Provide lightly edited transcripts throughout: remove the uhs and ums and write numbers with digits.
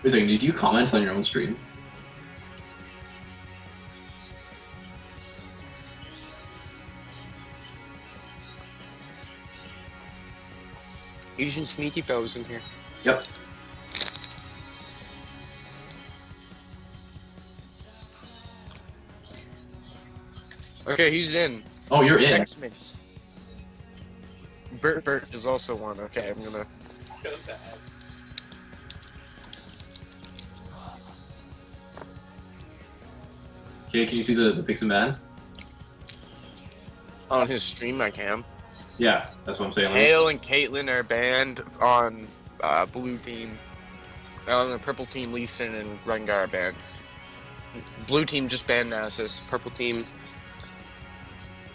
Wait a second, did you comment on your own stream? Asian sneaky fellows in here. Yep. Okay, he's in. Oh, you're in. Sexmans. Birt Birt is also one. Okay, I'm gonna. Okay, can you see the picks and bans? On his stream, I can. Yeah, that's what I'm saying. Hale and Caitlyn are banned on blue team. On the purple team, Leeson and Rengar are banned. Blue team just banned Nasus. Purple team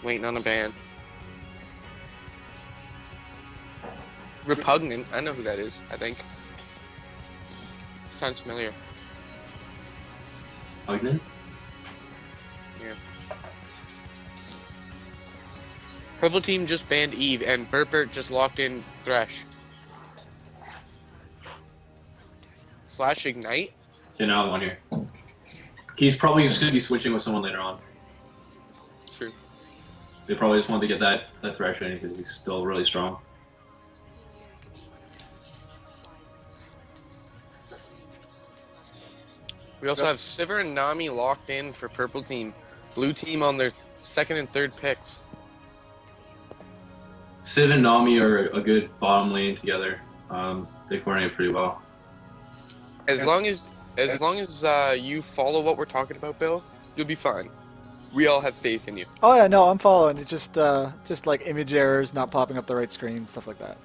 waiting on a ban. Repugnant. I know who that is. I think. Sounds familiar. Repugnant? Yeah. Purple team just banned Eve, and Birt Birt just locked in Thresh. Flash Ignite? Okay, now I'm on here. He's probably just going to be switching with someone later on. True. They probably just wanted to get that Thresh in because he's still really strong. We also have Sivir and Nami locked in for purple team. Blue team on their second and third picks. Civ and Nami are a good bottom lane together. They coordinate pretty well. As long as you follow what we're talking about, Bill, you'll be fine. We all have faith in you. Oh yeah, no, I'm following. It's just like image errors, not popping up the right screen, stuff like that.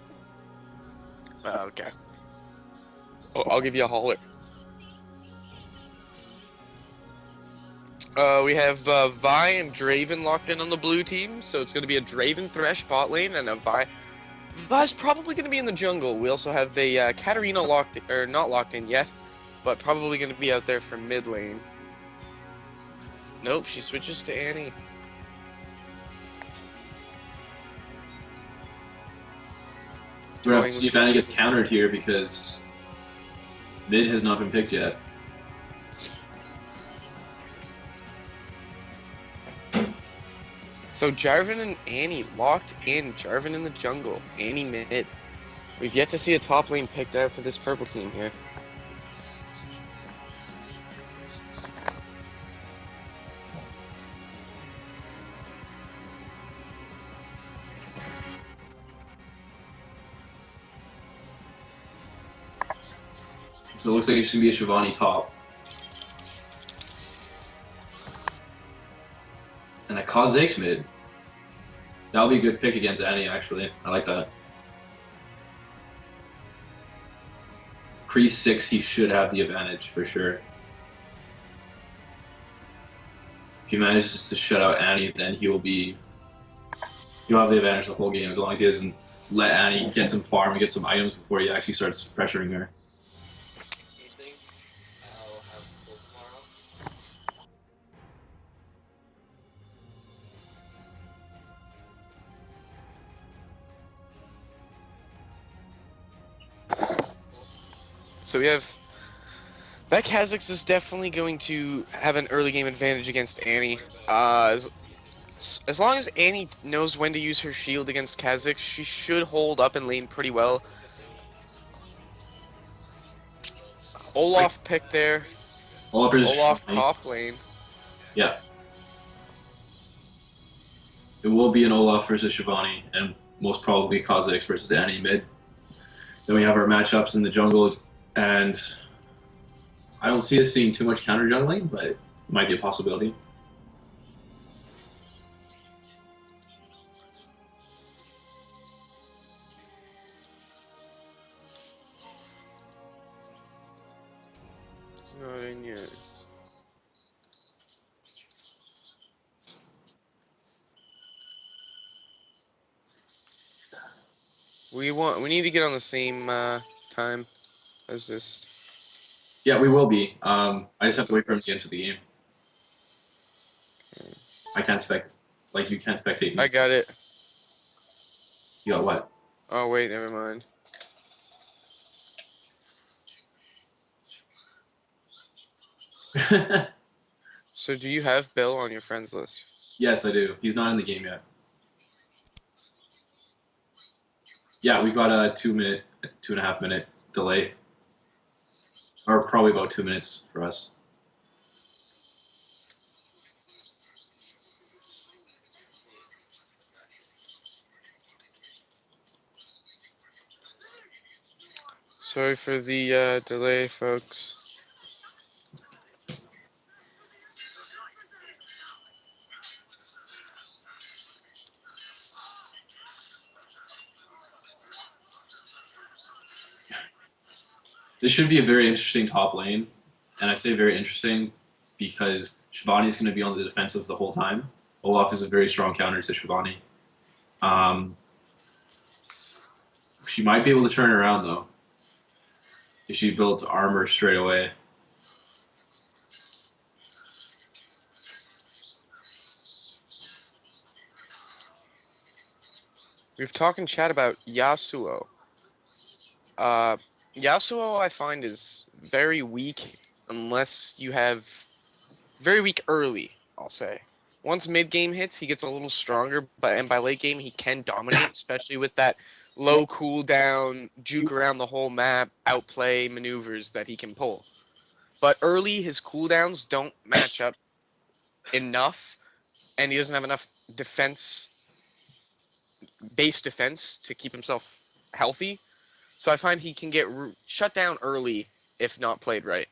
Okay. Oh, I'll give you a holler. We have Vi and Draven locked in on the blue team, so it's going to be a Draven Thresh bot lane and a Vi. Vi's probably going to be in the jungle. We also have a Katarina not locked in yet, but probably going to be out there for mid lane. Nope, she switches to Annie. We're going to have to see if Annie gets countered here because mid has not been picked yet. So Jarvan and Annie locked in. Jarvan in the jungle. Annie mid. We've yet to see a top lane picked out for this purple team here. So it looks like it should be a Shivani top. And a Kha'Zix mid. That'll be a good pick against Annie, actually. I like that. Pre-6, he should have the advantage, for sure. If he manages to shut out Annie, then he'll have the advantage the whole game, as long as he doesn't let Annie get some farm and get some items before he actually starts pressuring her. So we have that Kha'Zix is definitely going to have an early game advantage against Annie. As long as Annie knows when to use her shield against Kha'Zix, she should hold up and lane pretty well. Olaf picked there. Olaf top lane. Yeah. It will be an Olaf versus Shivani, and most probably Kha'Zix versus Annie mid. Then we have our matchups in the jungle, and I don't see us seeing too much counter jungling, but it might be a possibility. Not in yet. We need to get on the same time as this. Yeah, we will be. I just have to wait for him to get into the game. Okay. I can't you can't spectate me. I got it. You got what? Oh wait, never mind. So do you have Bill on your friends list? Yes, I do. He's not in the game yet. Yeah, we've got a 2 minute, 2.5 minute delay, or probably about 2 minutes for us. Sorry for the delay, folks. This should be a very interesting top lane, and I say very interesting because Shivani's going to be on the defensive the whole time. Olaf is a very strong counter to Shivani. She might be able to turn around though if she builds armor straight away. We've talked in chat about Yasuo. Yasuo I find is very weak unless you have very weak early, I'll say. Once mid game hits, he gets a little stronger, and by late game he can dominate, especially with that low cooldown, juke around the whole map, outplay maneuvers that he can pull. But early his cooldowns don't match up enough, and he doesn't have enough base defense to keep himself healthy. So I find he can get shut down early if not played right.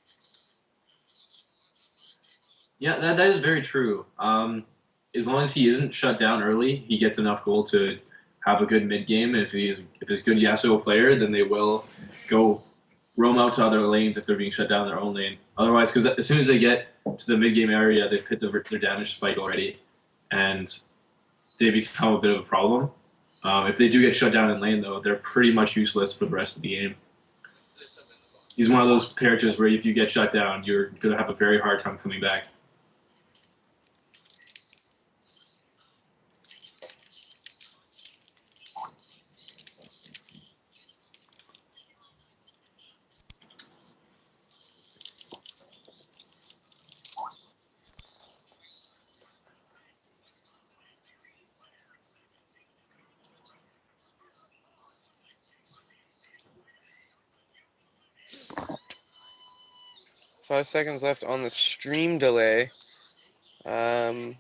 Yeah, that is very true. As long as he isn't shut down early, he gets enough gold to have a good mid game. And if he's a good Yasuo player, then they will go roam out to other lanes if they're being shut down in their own lane. Otherwise, because as soon as they get to the mid game area, they've hit their damage spike already, and they become a bit of a problem. If they do get shut down in lane, though, they're pretty much useless for the rest of the game. He's one of those characters where if you get shut down, you're going to have a very hard time coming back. Five seconds left on the stream delay. Yeah,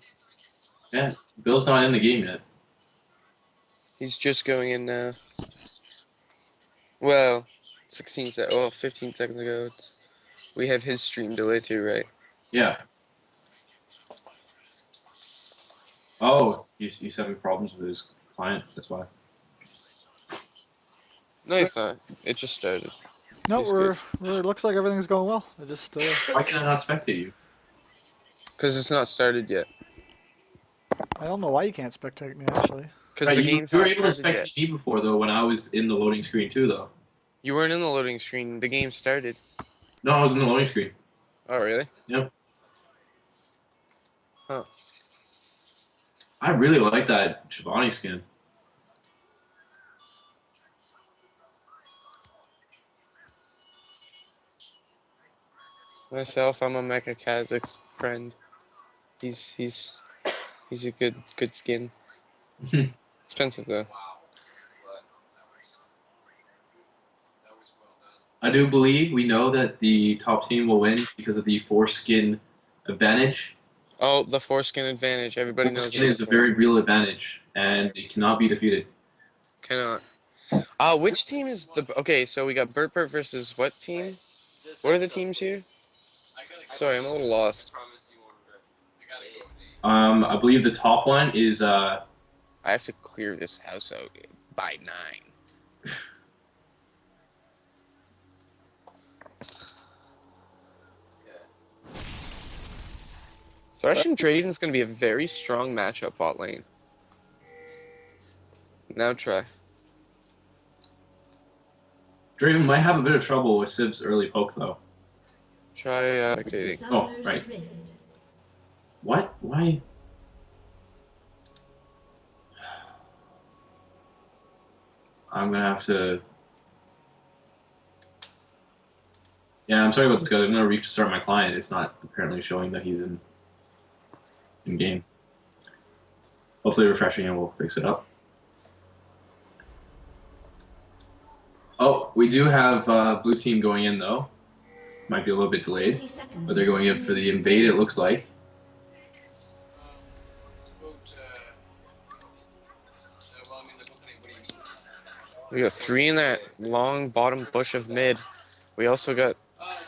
Bill's not in the game yet. He's just going in now. Well, 15 seconds ago. We have his stream delay too, right? Yeah. Oh, he's having problems with his client. That's why. No, it's not. It just started. No, He's good. it looks like everything's going well. I just Why can I not spectate you? Because it's not started yet. I don't know why you can't spectate me actually. Because Right, the you game's were not able to started spectate yet. me before though when I was in the loading screen too though. You weren't in the loading screen. The game started. No, I was in the loading screen. Oh, really? Yep. Huh. I really like that Shivani skin. Myself, I'm a Mecha Kazak's friend. He's a good skin. Expensive though. I do believe we know that the top team will win because of the foreskin advantage. Oh, the foreskin advantage. Everybody knows Foreskin about is a the very real advantage, and it cannot be defeated. Cannot. Which team is the... Okay, so we got Birt Birt versus what team? What are the teams here? Sorry, I'm a little lost. I believe the top one is I have to clear this house out by 9. Thresh and Draven's gonna be a very strong matchup bot lane. Now try. Draven might have a bit of trouble with Sib's early poke though. Try spectating. Oh, right. What? Why? I'm gonna have to. Yeah, I'm sorry about this guy. I'm gonna restart my client. It's not apparently showing that he's in game. Hopefully refreshing it will fix it up. Oh, we do have blue team going in though. Might be a little bit delayed, but they're going in for the invade. It looks like. We got 3 in that long bottom bush of mid. We also got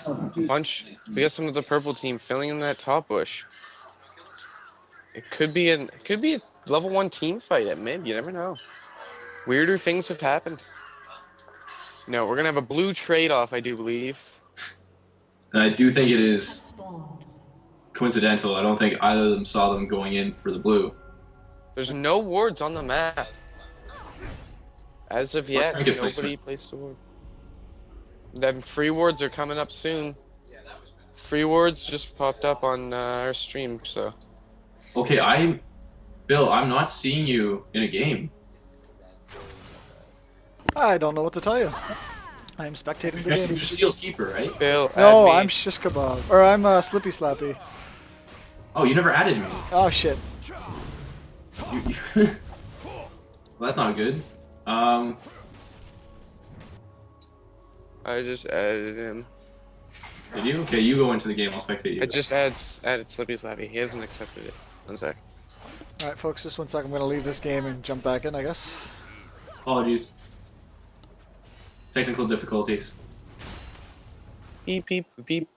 a bunch. We got some of the purple team filling in that top bush. It could be a level 1 team fight at mid. You never know. Weirder things have happened. No, we're gonna have a blue trade-off, I do believe. And I do think it is coincidental. I don't think either of them saw them going in for the blue. There's no wards on the map. As of yet, nobody placed a ward. Then free wards are coming up soon. Free wards just popped up on our stream, so. Okay, Bill, I'm not seeing you in a game. I don't know what to tell you. I'm spectating the You're game. Steel Keeper, right? Bill, No, add me. I'm Shish Kebab. Or I'm Slippy Slappy. Oh, you never added me. Oh shit. Well, that's not good. I just added him. Did you? Okay, you go into the game. I'll spectate you. I just added Slippy Slappy. He hasn't accepted it. 1 sec. Alright folks, just 1 sec. I'm gonna leave this game and jump back in, I guess. Apologies. Technical difficulties. Beep beep beep.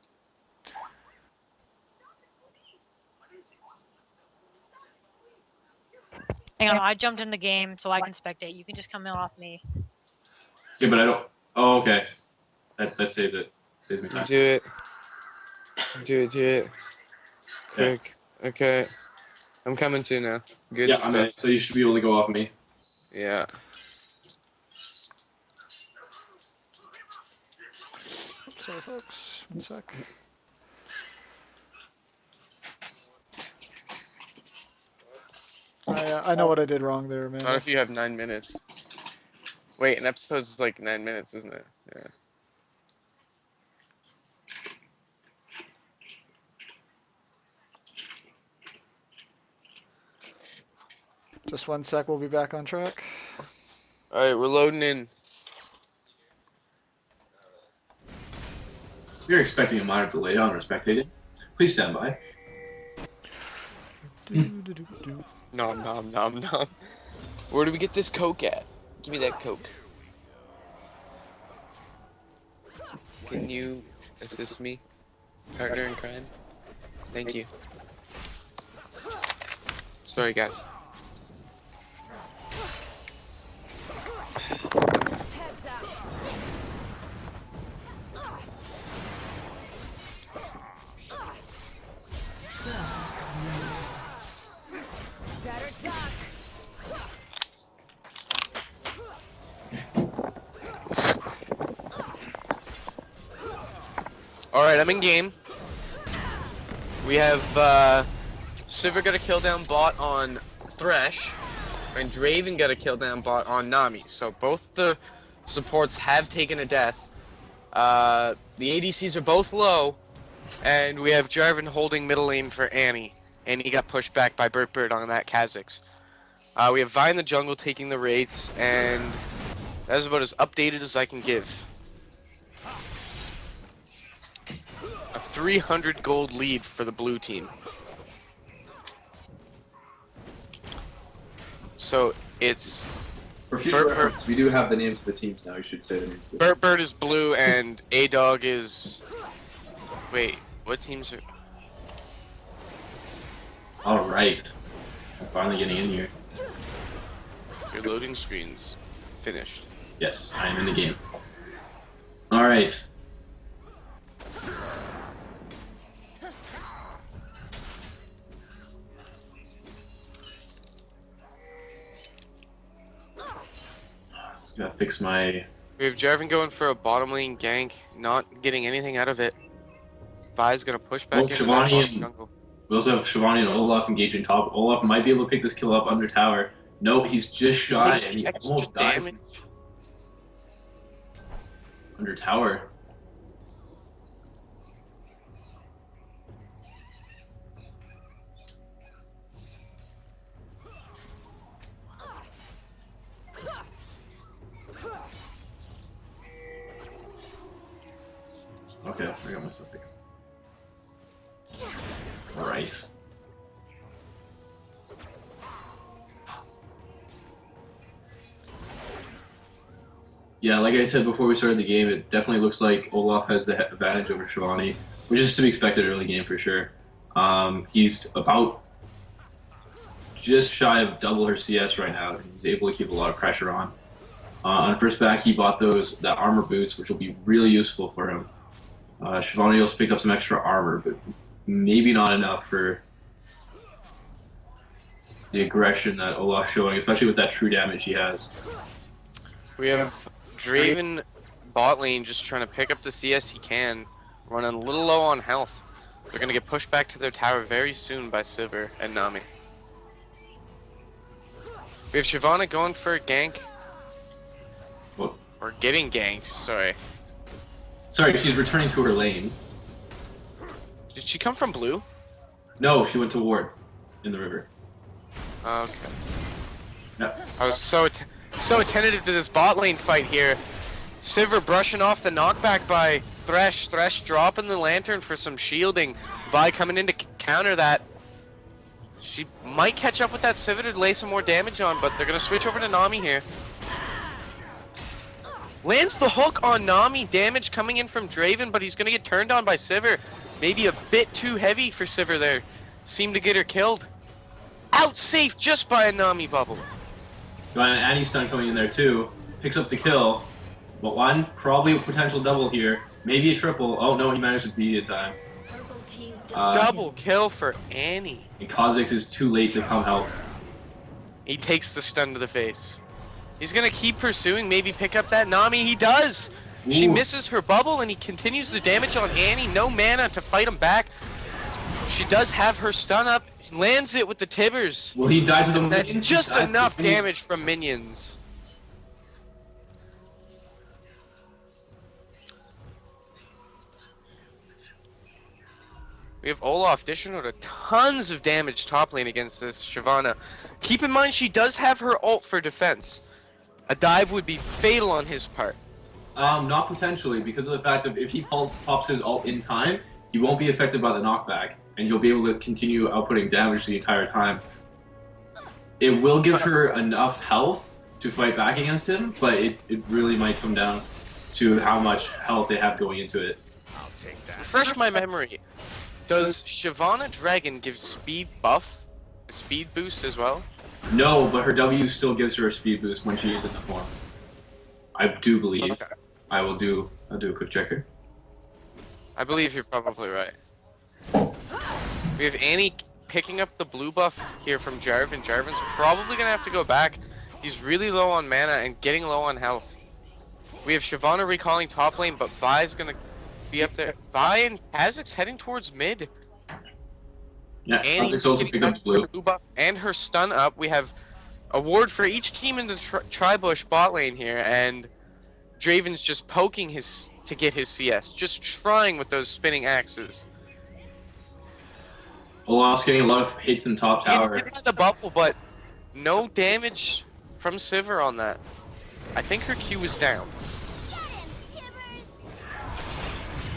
Hang on, I jumped in the game so I can spectate. You can just come in off me. Yeah, but I don't. Oh, okay. That saves it. Saves me time. Do it. Do it. Quick. Okay. I'm coming to now. Good Yeah, stuff. I'm in. So you should be able to go off me. Yeah. Sorry folks, 1 sec. I know what I did wrong there, man. Not if you have 9 minutes. Wait, an episode's like 9 minutes, isn't it? Yeah. Just 1 sec, we'll be back on track. Alright, we're loading in. If you're expecting a minor delay on spectating, please stand by. Nom nom nom nom. Where do we get this coke at? Give me that coke. Can you assist me, partner in crime? Thank you. Sorry, guys. Alright, I'm in game. We have Sivir got a kill down bot on Thresh, and Draven got a kill down bot on Nami. So both the supports have taken a death. The ADCs are both low, and we have Jarvan holding middle lane for Annie, and he got pushed back by Birt Birt on that Kha'Zix. We have Vi in the jungle taking the wraiths, and that's about as updated as I can give. A 300 gold lead for the blue team. So it's For future Birt Birt. reference, we do have the names of the teams now. You should say the names of the Birt Birt is blue and A-Dog is... Wait, what teams are... Alright. I'm finally getting in here. Your loading screen's finished. Yes, I am in the game. Alright. Just gotta fix my... We have Jarvan going for a bottom lane gank, not getting anything out of it. Vi's gonna push back Oh, into that Shivani bottom and- jungle. We also have Shivani and Olaf engaging top. Olaf might be able to pick this kill up under tower. Nope, he's just shy Takes and he extra almost dies damage. under tower. Okay, I got myself fixed. Alright. Yeah, like I said before we started the game, it definitely looks like Olaf has the advantage over Shivani, which is to be expected early game for sure. He's about just shy of double her CS right now. He's able to keep a lot of pressure on. On first back, he bought that armor boots, which will be really useful for him. Shivani also picked up some extra armor, but maybe not enough for the aggression that Olaf's showing, especially with that true damage he has. We have Draven bot lane just trying to pick up the CS he can, running a little low on health. They're going to get pushed back to their tower very soon by Sivir and Nami. We have Shyvana going for a gank. What? Or getting ganked, sorry. Sorry, she's returning to her lane. Did she come from blue? No, she went to ward in the river. Okay. No. I was so attentive to this bot lane fight here. Sivir brushing off the knockback by Thresh. Thresh dropping the lantern for some shielding. Vi coming in to counter that. She might catch up with that Sivir to lay some more damage on, but they're going to switch over to Nami here. Lands the hook on Nami, damage coming in from Draven, but he's going to get turned on by Sivir. Maybe a bit too heavy for Sivir there. Seemed to get her killed. Out safe just by a Nami bubble. Got an anti-stun coming in there too. Picks up the kill. But one, probably a potential double here. Maybe a triple. Oh no, he managed to beat it in time. Double kill for Annie. And Kha'Zix is too late to come help. He takes the stun to the face. He's gonna keep pursuing, maybe pick up that Nami. He does! She Ooh. misses her bubble and he continues the damage on Annie. No mana to fight him back. She does have her stun up. Lands it with the Tibbers. Will he die to the That's minions? just He dies to enough the minions. damage from minions. We have Olaf dishing out tons of damage top lane against this Shyvana. Keep in mind she does have her ult for defense. A dive would be fatal on his part. Not potentially, because of the fact that if he pops his ult in time, he won't be affected by the knockback, and he'll be able to continue outputting damage the entire time. It will give her enough health to fight back against him, but it really might come down to how much health they have going into it. Refresh my memory. Does Shyvana Dragon give speed buff? A speed boost as well? No, but her W still gives her a speed boost when she is in the form. I do believe. Okay. I'll do a quick checker. I believe you're probably right. We have Annie picking up the blue buff here from Jarvan. Jarvan's probably gonna have to go back. He's really low on mana and getting low on health. We have Shyvana recalling top lane, but Vi's gonna be up there. Vi and Kha'Zix heading towards mid. Yeah, Annie Kha'Zix also picked up blue. buff and her stun up. We have a ward for each team in the Tribush bot lane here, and Draven's just poking to get his CS, just trying with those spinning axes. Olaf's getting a lot of hits in top tower. It's the bubble, but no damage from Sivir on that. I think her Q is down.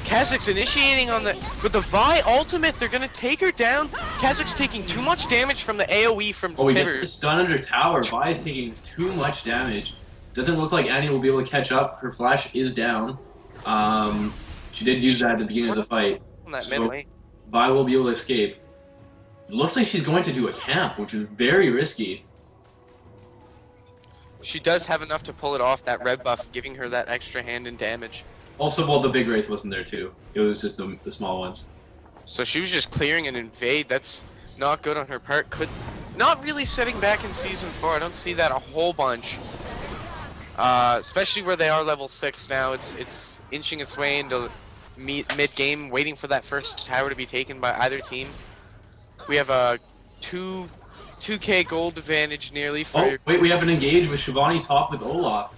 Kha'Zix initiating on with the Vi ultimate, they're gonna take her down. Kha'Zix taking too much damage from the AoE from Oh, we get Tibbers. the stun under tower. Vi is taking too much damage. Doesn't look like Annie will be able to catch up. Her flash is down. She did use that at the beginning of the fight. On that So mid lane. Vi will be able to escape. Looks like she's going to do a camp, which is very risky. She does have enough to pull it off, that red buff, giving her that extra hand in damage. Also, well, the big wraith wasn't there too. It was just the small ones. So she was just clearing an invade. That's not good on her part. Not really setting back in Season 4. I don't see that a whole bunch. Especially where they are level 6 now. It's inching its way into mid-game, waiting for that first tower to be taken by either team. We have a 2k gold advantage nearly for... Oh, wait, we have an engage with Shivani's top with Olaf.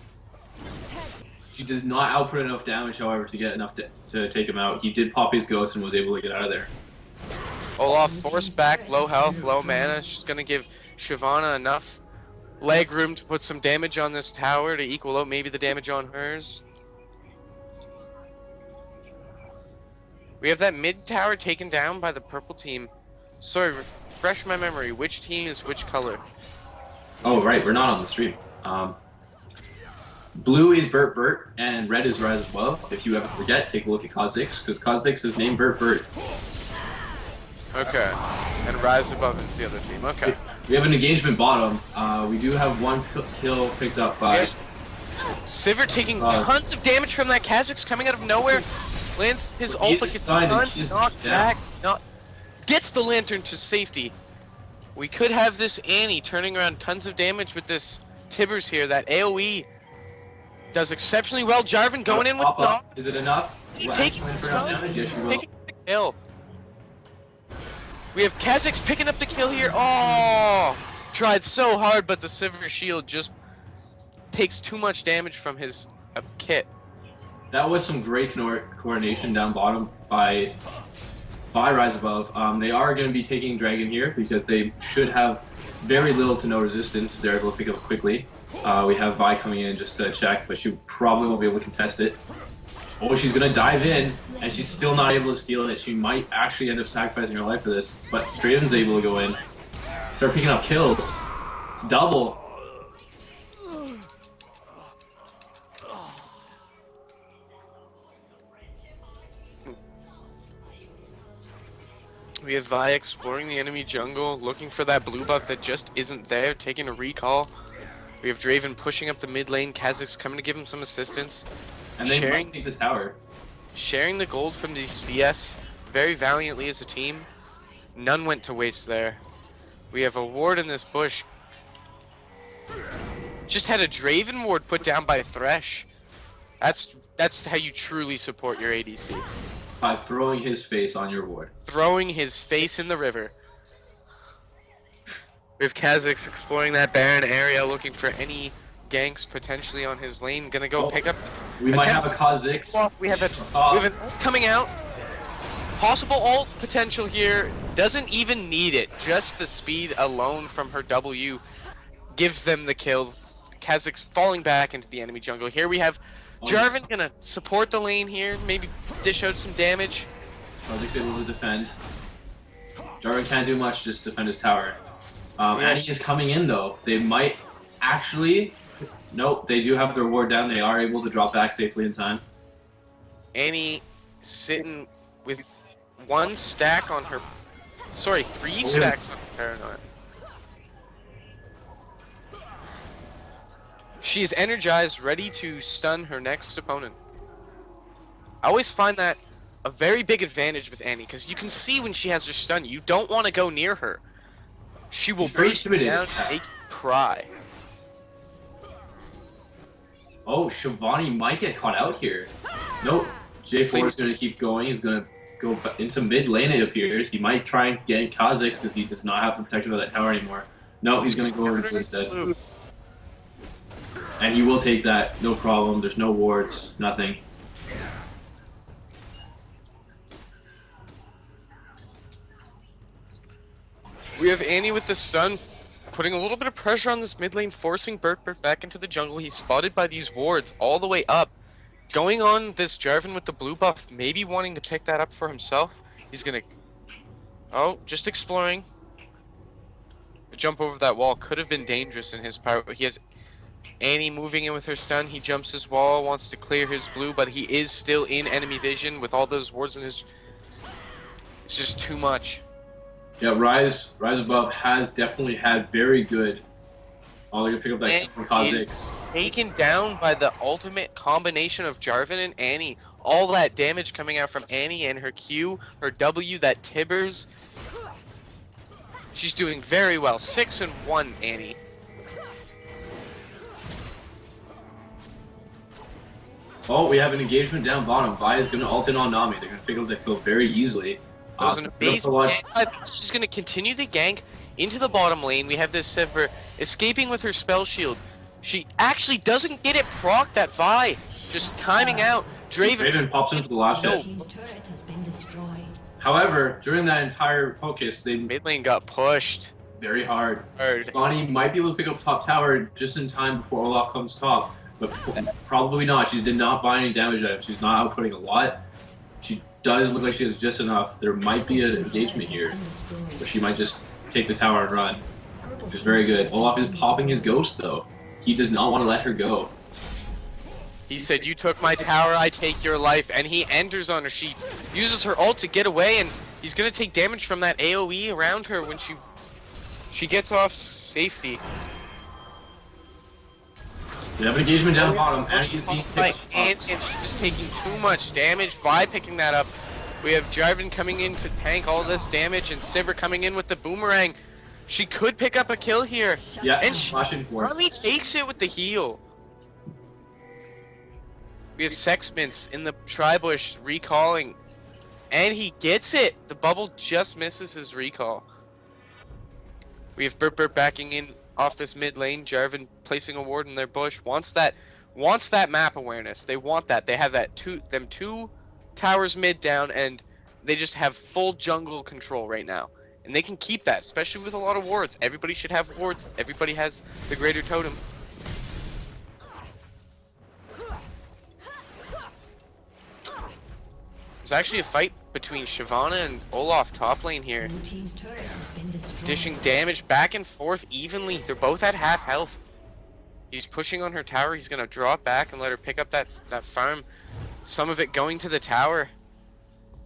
She does not output enough damage, however, to get enough to take him out. He did pop his ghost and was able to get out of there. Olaf forced back, low health, low mana. She's gonna give Shyvana enough leg room to put some damage on this tower to equal out maybe the damage on hers. We have that mid tower taken down by the purple team. Sorry, refresh my memory. Which team is which color? Oh, right. We're not on the stream. Blue is Birt Birt, and red is Rise Above. If you ever forget, take a look at Kha'Zix, because Kha'Zix is named Birt Birt. Okay. And Rise Above is the other team. Okay. We have an engagement bottom. We do have one kill picked up by... Sivir taking tons of damage from that Kha'Zix coming out of nowhere. Lands his ult, but gets stunned, knocked back, gets the lantern to safety. We could have this Annie turning around tons of damage with this Tibbers here. That AoE does exceptionally well. Jarvan going in with knock. Is it enough? Taking the stun, taking the kill. We have Kha'Zix picking up the kill here. Oh! Tried so hard, but the Sivir shield just takes too much damage from his kit. That was some great coordination down bottom by Rise Above. They are going to be taking Dragon here because they should have very little to no resistance if they're able to pick it up quickly. We have Vi coming in just to check, but she probably won't be able to contest it. Oh, she's going to dive in, and she's still not able to steal it. She might actually end up sacrificing her life for this, but Draven's able to go in. Start picking up kills. It's double. We have Vi exploring the enemy jungle, looking for that blue buff that just isn't there, taking a recall. We have Draven pushing up the mid lane, Kha'Zix coming to give him some assistance. And they might take this tower. Sharing the gold from the CS very valiantly as a team. None went to waste there. We have a ward in this bush. Just had a Draven ward put down by Thresh. That's how you truly support your ADC. By throwing his face on your ward. Throwing his face in the river. We have Kha'Zix exploring that barren area, looking for any ganks potentially on his lane. Gonna go pick up. We might have a Kha'Zix. We have an ult coming out. Possible ult potential here. Doesn't even need it. Just the speed alone from her W gives them the kill. Kha'Zix falling back into the enemy jungle. Here we have Jarvan gonna support the lane here, maybe dish out some damage. Kha'Zix able to defend. Jarvan can't do much, just defend his tower. Annie is coming in though. They might actually... Nope, they do have their ward down. They are able to drop back safely in time. Annie sitting with one stack on her... Sorry, three stacks on her Paranoid. She is energized, ready to stun her next opponent. I always find that a very big advantage with Annie, because you can see when she has her stun, you don't want to go near her. She will break you down and make you cry. Oh, Shivani might get caught out here. Nope. J4 is going to keep going. He's going to go into mid lane, it appears. He might try and get Kha'Zix because he does not have the protection of that tower anymore. No, he's going to go over to instead. And he will take that, no problem. There's no wards, nothing. We have Annie with the stun, putting a little bit of pressure on this mid lane, forcing Birt Birt back into the jungle. He's spotted by these wards all the way up. Going on this Jarvan with the blue buff, maybe wanting to pick that up for himself. He's gonna... Oh, just exploring. The jump over that wall could have been dangerous in his part, but he has Annie moving in with her stun. He jumps his wall, wants to clear his blue, but he is still in enemy vision with all those wards in his... It's just too much. Yeah, Rise Above has definitely had very good... Oh, they're going to pick up that kill from Kha'Zix. Taken down by the ultimate combination of Jarvan and Annie. All that damage coming out from Annie and her Q, her W, that Tibbers. She's doing very well. 6-1, Annie. Oh, we have an engagement down bottom. Vi is going to ult in on Nami. They're going to pick up that kill very easily. That was an amazing gank. She's going to continue the gank into the bottom lane. We have this Sivir escaping with her spell shield. She actually doesn't get it proc, that Vi. Just timing out. Draven pops into the last hit. However, during that entire focus, they mid lane got pushed very hard. Bonnie might be able to pick up top tower just in time before Olaf comes top, but probably not. She did not buy any damage items. She's not outputting a lot. She does look like she has just enough. There might be an engagement here, but she might just take the tower and run. It's very good. Olaf is popping his ghost though. He does not want to let her go. He said, "You took my tower, I take your life," and he enters on her. She uses her ult to get away, and he's gonna take damage from that AoE around her when she gets off safety. We have an engagement down bottom, and he's being picked up. And she's just taking too much damage. Vi picking that up. We have Jarvan coming in to tank all this damage, and Sivir coming in with the boomerang. She could pick up a kill here. Yeah, and she flashing for it. finally takes it with the heal. We have Sexmints in the tri-bush recalling, and he gets it. The bubble just misses his recall. We have Birt Birt backing in off this mid lane. Jarvan placing a ward in their bush. Wants that map awareness. They want that. They have that two towers mid down, and they just have full jungle control right now. And they can keep that, especially with a lot of wards. Everybody should have wards. Everybody has the greater totem. There's actually a fight between Shyvana and Olaf top lane here. Dishing damage back and forth evenly. They're both at half health. He's pushing on her tower. He's gonna drop back and let her pick up that farm. Some of it going to the tower.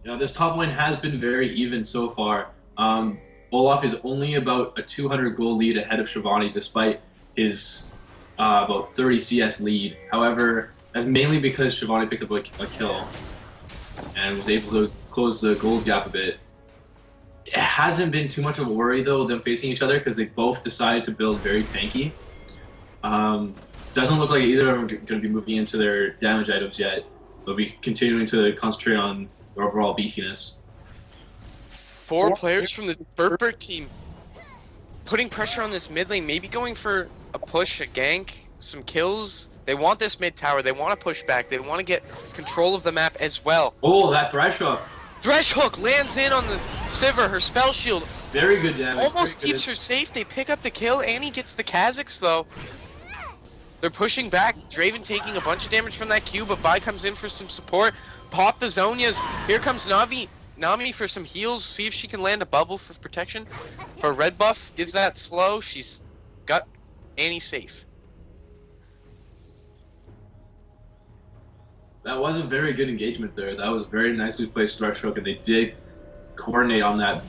Yeah, this top lane has been very even so far. Olaf is only about a 200 gold lead ahead of Shyvana despite his about 30 CS lead. However, that's mainly because Shyvana picked up a kill and was able to close the gold gap a bit. It hasn't been too much of a worry though, them facing each other, because they both decided to build very tanky. Doesn't look like either of them are going to be moving into their damage items yet. They'll be continuing to concentrate on their overall beefiness. 4 players from the Birt Birt team putting pressure on this mid lane, maybe going for a push, a gank, some kills. They want this mid tower. They want to push back. They want to get control of the map as well. Oh, that thresh hook. Thresh hook lands in on the Sivir, her spell shield. Very good damage. Almost keeps her safe. They pick up the kill. Annie gets the Kha'Zix though. They're pushing back. Draven taking a bunch of damage from that Q, but Vi comes in for some support. Pop the Zhonyas. Here comes Nami for some heals. See if she can land a bubble for protection. Her red buff gives that slow. She's got Annie safe. That was a very good engagement there. That was very nicely placed thresh hook, and they did coordinate on that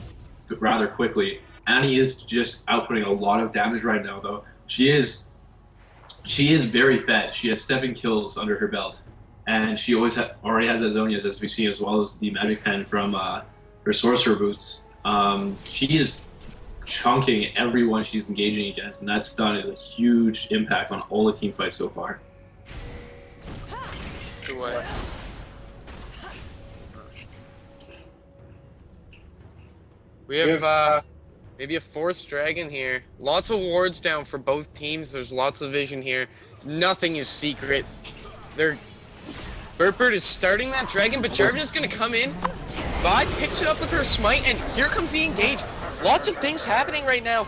rather quickly. Annie is just outputting a lot of damage right now, though. She is very fed. She has 7 kills under her belt, and she already has that Zhonyas, as we've seen, as well as the magic pen from her sorcerer boots. She is chunking everyone she's engaging against, and that stun is a huge impact on all the team fights so far. We have maybe a 4th dragon here. Lots of wards down for both teams. There's lots of vision here. Nothing is secret. Birt Birt is starting that dragon, but Jarvan is gonna come in. Vi picks it up with her smite, and here comes the engage. Lots of things happening right now.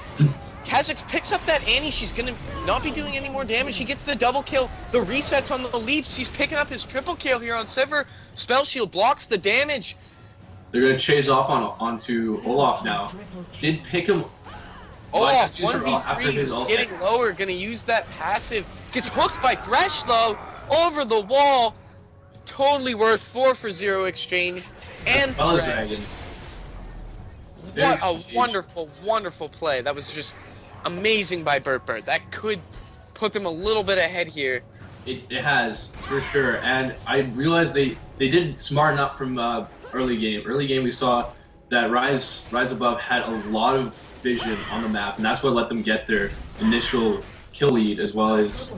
Kha'Zix picks up that Annie. She's gonna not be doing any more damage. He gets the double kill. The resets on the leaps. He's picking up his triple kill here on Sivir. Spell shield blocks the damage. They're gonna chase off onto Olaf now. Did pick him. Olaf 1v3 getting lower. Gonna use that passive. Gets hooked by Thresh though. Over the wall. Totally worth 4 for 0 exchange. And dragon. What a wonderful, wonderful play. That was just amazing by Birt Birt. That could put them a little bit ahead here. It has, for sure. And I realized they did smarten up from early game. Early game we saw that Rise Above had a lot of vision on the map, and that's what let them get their initial kill lead, as well as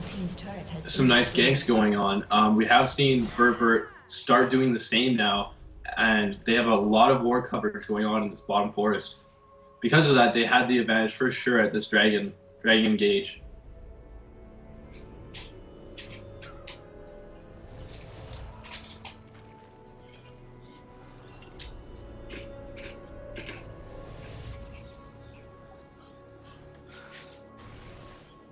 some nice ganks going on. We have seen Birt Birt start doing the same now, and they have a lot of ward coverage going on in this bottom forest. Because of that, they had the advantage for sure at this dragon engage.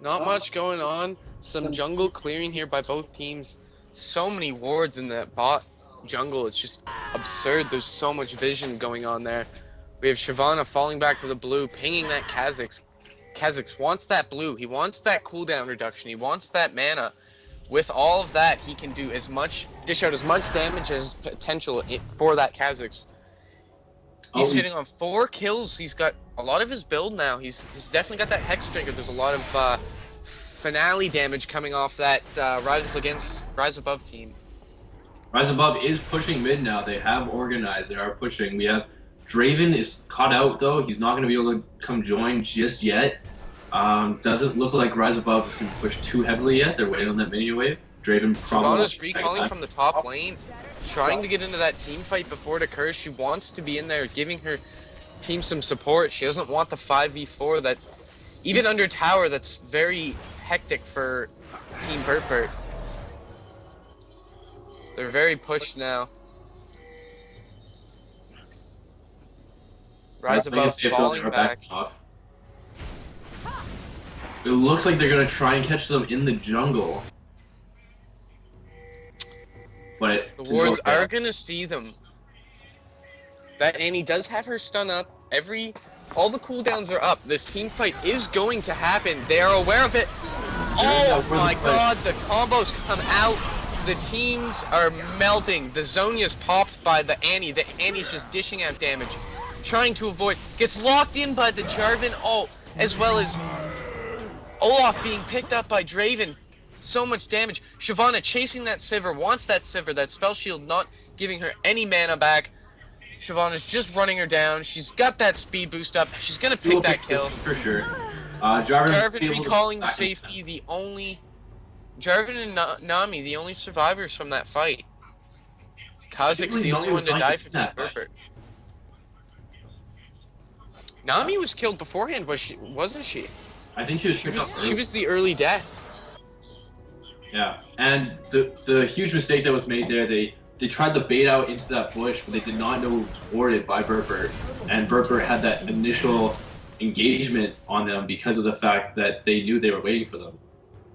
Not much going on. Some jungle clearing here by both teams. So many wards in that bot jungle. It's just absurd. There's so much vision going on there. We have Shyvana falling back to the blue, pinging that Kha'Zix. Kha'Zix wants that blue. He wants that cooldown reduction. He wants that mana. With all of that, he can do dish out as much damage as potential for that Kha'Zix. He's sitting on 4 kills. He's got a lot of his build now. He's definitely got that Hex Trigger. There's a lot of finale damage coming off that Rise Above team. Rise Above is pushing mid now. They have organized. They are pushing. We have Draven is caught out though. He's not going to be able to come join just yet. Doesn't look like Rise Above is going to push too heavily yet. They're waiting on that mini wave. Draven probably. Shyvana's recalling from the top lane, trying to get into that team fight before it occurs. She wants to be in there, giving her team some support. She doesn't want the 5v4 that, even under tower, that's very hectic for Team Birt Birt. They're very pushed now. Rise Above falling back. It looks like they're going to try and catch them in the jungle. But the wards are going to see them. That Annie does have her stun up. All the cooldowns are up. This team fight is going to happen. They are aware of it. Oh my god, the combos come out. The teams are melting. The Zhonya's popped by the Annie. The Annie's just dishing out damage. Trying to avoid. Gets locked in by the Jarvan ult. As well as Olaf being picked up by Draven. So much damage. Shyvana chasing that Sivir. Wants that Sivir. That spell shield not giving her any mana back. Shyvana's just running her down. She's got that speed boost up. She's gonna pick that kill. For sure. Jarvan recalling the safety. Jarvan and Nami, the only survivors from that fight. Kha'Zix the only one to die for Team Birt Birt. Nami was killed beforehand, wasn't she? I think she was. She was the early death. Yeah, and the huge mistake that was made there, they tried to bait out into that bush, but they did not know it was warded by Birt Birt, and Birt Birt had that initial engagement on them because of the fact that they knew they were waiting for them.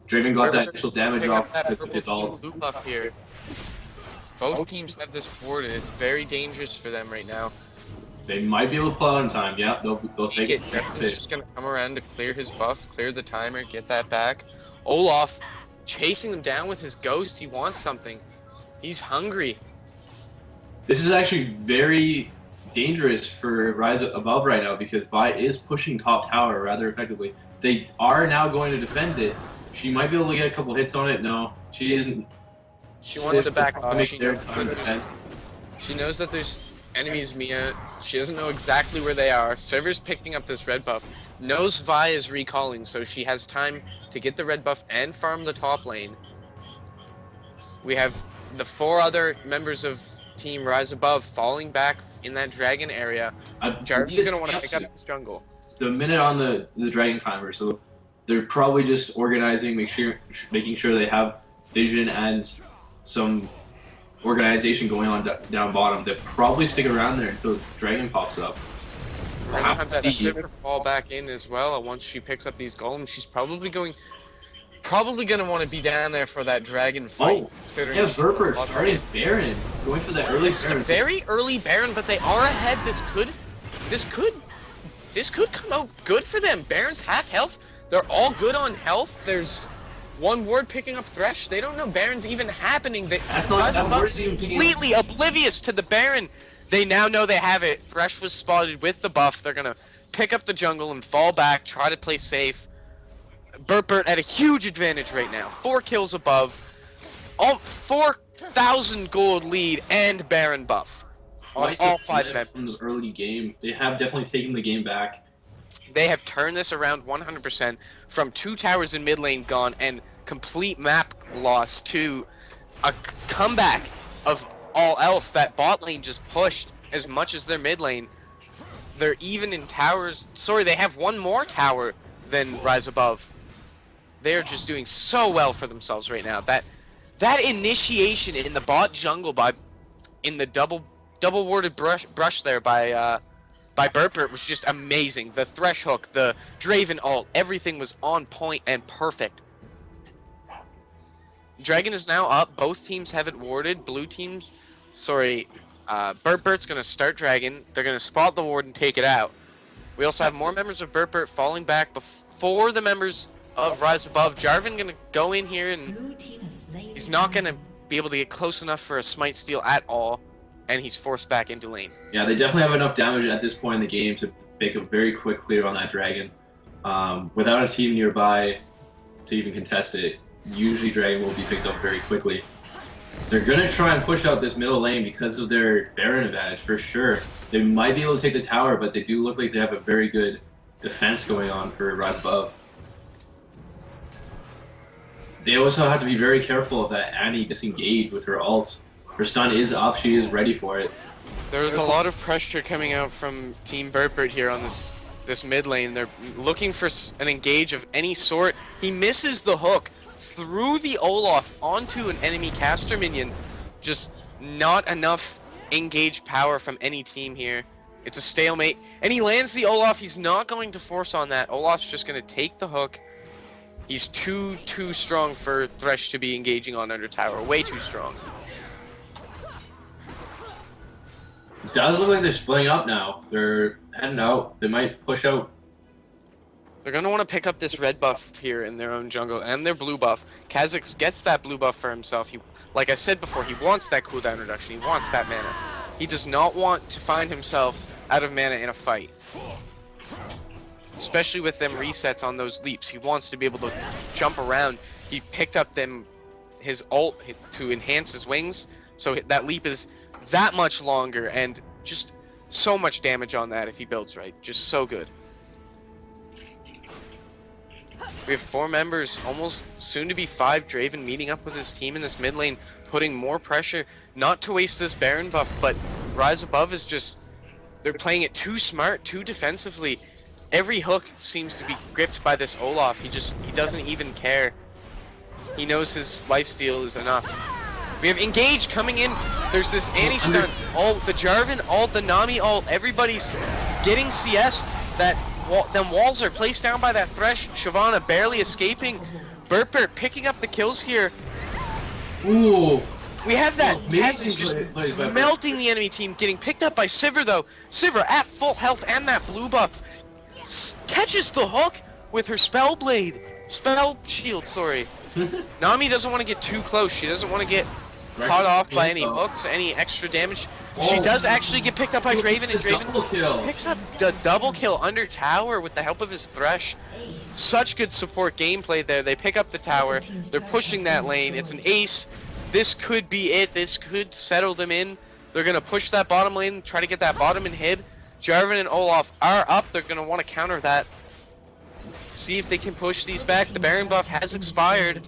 Draven got that initial damage off because of his ults. Here. Both teams have this warded. It's very dangerous for them right now. They might be able to pull out in time. Yeah, they'll take it. He's just gonna come around to clear his buff, clear the timer, get that back. Olaf chasing them down with his ghost. He wants something. He's hungry. This is actually very dangerous for Rise Above right now because Vi is pushing top tower rather effectively. They are now going to defend it. She might be able to get a couple hits on it. No, she isn't. She wants to back off. She knows that there's enemies Mia. She doesn't know exactly where they are. Server's picking up this red buff. Knows Vi is recalling, so she has time to get the red buff and farm the top lane. We have the 4 other members of Team Rise Above falling back in that dragon area. Jarvan's gonna want to pick up this jungle. The minute on the dragon timer, so they're probably just organizing, making sure they have vision and some organization going on down bottom. They'll probably stick around there until dragon pops up. We're gonna have that Sivir fall back in as well. Once she picks up these golems, she's probably gonna want to be down there for that dragon fight. Oh, yeah, Birt Birt starting Baron, going for the early Baron. Very early Baron, but they are ahead. This could come out good for them. Baron's half health. They're all good on health. There's one ward picking up Thresh. They don't know Baron's even happening. That's not that word's even completely oblivious to the Baron. They now know they have it. Thresh was spotted with the buff. They're gonna pick up the jungle and fall back, try to play safe. Birt Birt at a huge advantage right now. 4 kills above, 4,000 gold lead and Baron buff on all 5 members. From the early game, they have definitely taken the game back. They have turned this around 100% from 2 towers in mid lane gone and complete map loss to a comeback of all else. That bot lane just pushed as much as their mid lane. They're even in towers. Sorry, they have 1 more tower than Rise Above. They're just doing so well for themselves right now. That initiation in the bot jungle in the double warded brush there by Birt Birt was just amazing. The Thresh hook, the Draven ult, everything was on point and perfect. Dragon is now up. Both teams have it warded. Blue teams Sorry, Birt Birt's gonna start Dragon. They're gonna spot the ward and take it out. We also have more members of Birt Birt falling back before the members of Rise Above. Jarvan gonna go in here and he's not gonna be able to get close enough for a smite steal at all, and he's forced back into lane. Yeah, they definitely have enough damage at this point in the game to make a very quick clear on that dragon. Without a team nearby to even contest it, usually dragon will be picked up very quickly. They're going to try and push out this middle lane because of their Baron advantage, for sure. They might be able to take the tower, but they do look like they have a very good defense going on for Rise Above. They also have to be very careful of that Annie disengage with her ult. Her stun is up, she is ready for it. There's a lot of pressure coming out from Team Birt Birt here on this mid lane. They're looking for an engage of any sort. He misses the hook through the Olaf onto an enemy caster minion. Just not enough engage power from any team here. It's a stalemate. And he lands the Olaf. He's not going to force on that. Olaf's just going to take the hook. He's too strong for Thresh to be engaging on under tower. Way too strong. It does look like they're splitting up now. They're heading out. They might push out. They're going to want to pick up this red buff here in their own jungle and their blue buff. Kha'Zix gets that blue buff for himself. Like I said before, he wants that cooldown reduction. He wants that mana. He does not want to find himself out of mana in a fight. Especially with them resets on those leaps. He wants to be able to jump around. He picked up his ult to enhance his wings. So that leap is that much longer and just so much damage on that if he builds right. Just so good. We have 4 members, almost soon to be 5, Draven meeting up with his team in this mid lane, putting more pressure, not to waste this Baron buff, but Rise Above is just, they're playing it too smart, too defensively. Every hook seems to be gripped by this Olaf. He doesn't even care. He knows his lifesteal is enough. We have Engage coming in. There's this anti-stun. All the Jarvan, all the Nami, all everybody's getting CS. Them walls are placed down by that Thresh. Shyvana barely escaping. Birt Birt picking up the kills here. Ooh. We have that. Amazing Kha'Zix just play by melting the enemy team, getting picked up by Sivir though. Sivir at full health and that blue buff. Catches the hook with her spell blade. Spell shield, sorry. Nami doesn't want to get too close. She doesn't want to get caught off by any hooks, any extra damage. She does actually get picked up by Draven, and Draven picks up the double kill under tower with the help of his Thresh. Such good support gameplay there. They pick up the tower. They're pushing that lane. It's an ace. This could be it. This could settle them in. They're going to push that bottom lane, try to get that bottom inhib. Jarvan and Olaf are up. They're going to want to counter that. See if they can push these back. The Baron buff has expired.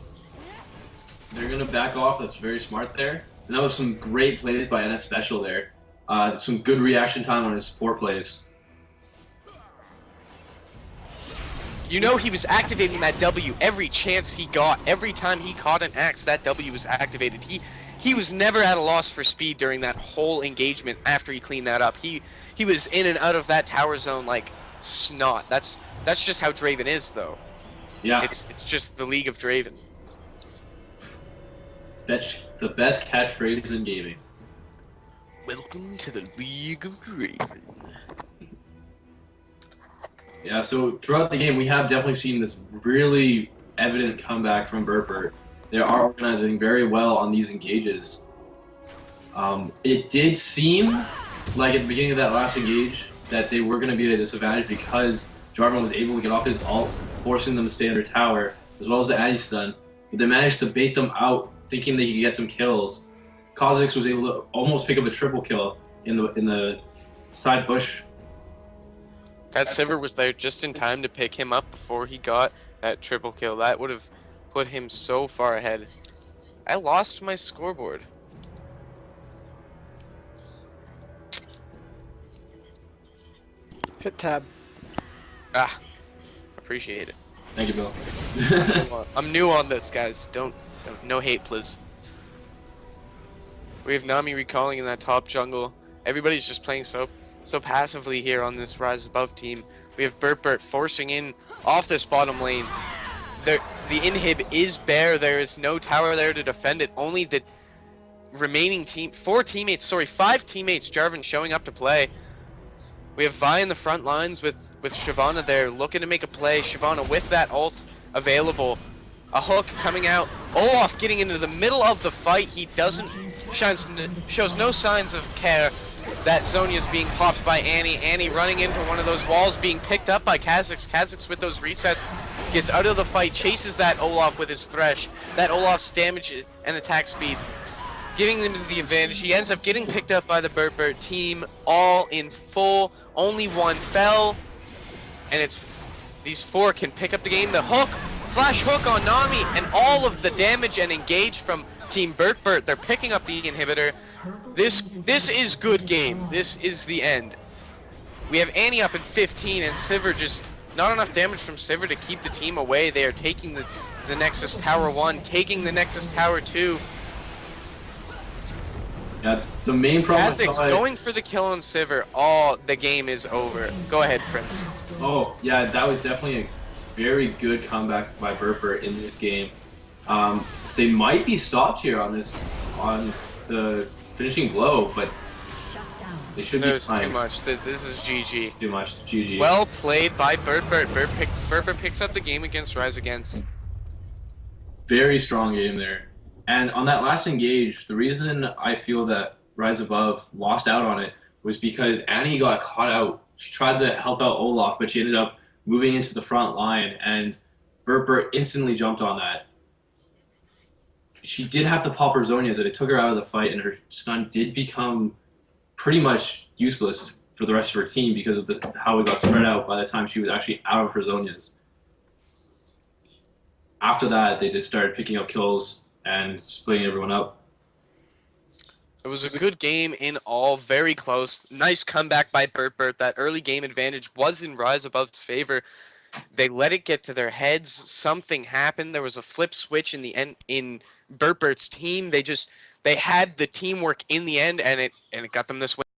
They're going to back off. That's very smart there. And that was some great plays by NS Special there. Some good reaction time on his support plays. You know he was activating that W every chance he got. Every time he caught an axe, that W was activated. He was never at a loss for speed during that whole engagement after he cleaned that up. He was in and out of that tower zone like snot. That's just how Draven is though. Yeah. It's just the League of Draven. The best catchphrase in gaming. Welcome to the League of Draven. Yeah, so throughout the game, we have definitely seen this really evident comeback from Birt Birt. They are organizing very well on these engages. It did seem like at the beginning of that last engage that they were going to be at a disadvantage because Jarvan was able to get off his ult, forcing them to stay under tower, as well as the anti-stun. But they managed to bait them out, thinking they could get some kills. Kha'Zix was able to almost pick up a triple kill in the side bush. That Sivir was there just in time to pick him up before he got that triple kill. That would have put him so far ahead. I lost my scoreboard. Hit tab. Ah, appreciate it. Thank you, Bill. I'm new on this, guys. No hate, please. We have Nami recalling in that top jungle. Everybody's just playing so passively here on this Rise Above team. We have Birt Birt forcing in off this bottom lane. The inhib is bare. There is no tower there to defend it. Only the 5 teammates, Jarvan showing up to play. We have Vi in the front lines with Shyvana there looking to make a play. Shyvana with that ult available. A hook coming out. Olaf getting into the middle of the fight. He shows no signs of care that Zhonya's being popped by Annie. Annie running into one of those walls, being picked up by Kha'Zix. Kha'Zix with those resets gets out of the fight, chases that Olaf with his Thresh. That Olaf's damage and attack speed giving them the advantage. He ends up getting picked up by the Birt Birt team, all in full. Only one fell, and it's these 4 can pick up the game. The hook, flash hook on Nami, and all of the damage and engage from Team Birt Birt. They're picking up the inhibitor. This is good game. This is the end. We have Annie up in 15, and Sivir just not enough damage from Sivir to keep the team away. They are taking the Nexus Tower 1, taking the Nexus Tower 2. Yeah, the main problem. Kha'Zix going for the kill on Sivir. Oh, the game is over. Go ahead, Prince. Oh, yeah, that was definitely a very good comeback by Birt Birt in this game. They might be stopped here on the finishing blow, but they should be fine. Too much. This is GG. It's too much. GG. Well played by Birt Birt. Birt Birt picks up the game against Rise Against. Very strong game there. And on that last engage, the reason I feel that Rise Above lost out on it was because Annie got caught out. She tried to help out Olaf, but she ended up moving into the front line, and Birt Birt instantly jumped on that. She did have to pop her Zhonya's, and it took her out of the fight, and her stun did become pretty much useless for the rest of her team because of how it got spread out by the time she was actually out of her Zhonya's. After that, they just started picking up kills and splitting everyone up. It was a good game in all, very close. Nice comeback by Birt Birt. That early game advantage was in Rise Above's favor. They let it get to their heads. Something happened. There was a flip switch in the end in Birt Birt's team. They had the teamwork in the end, and it got them this win.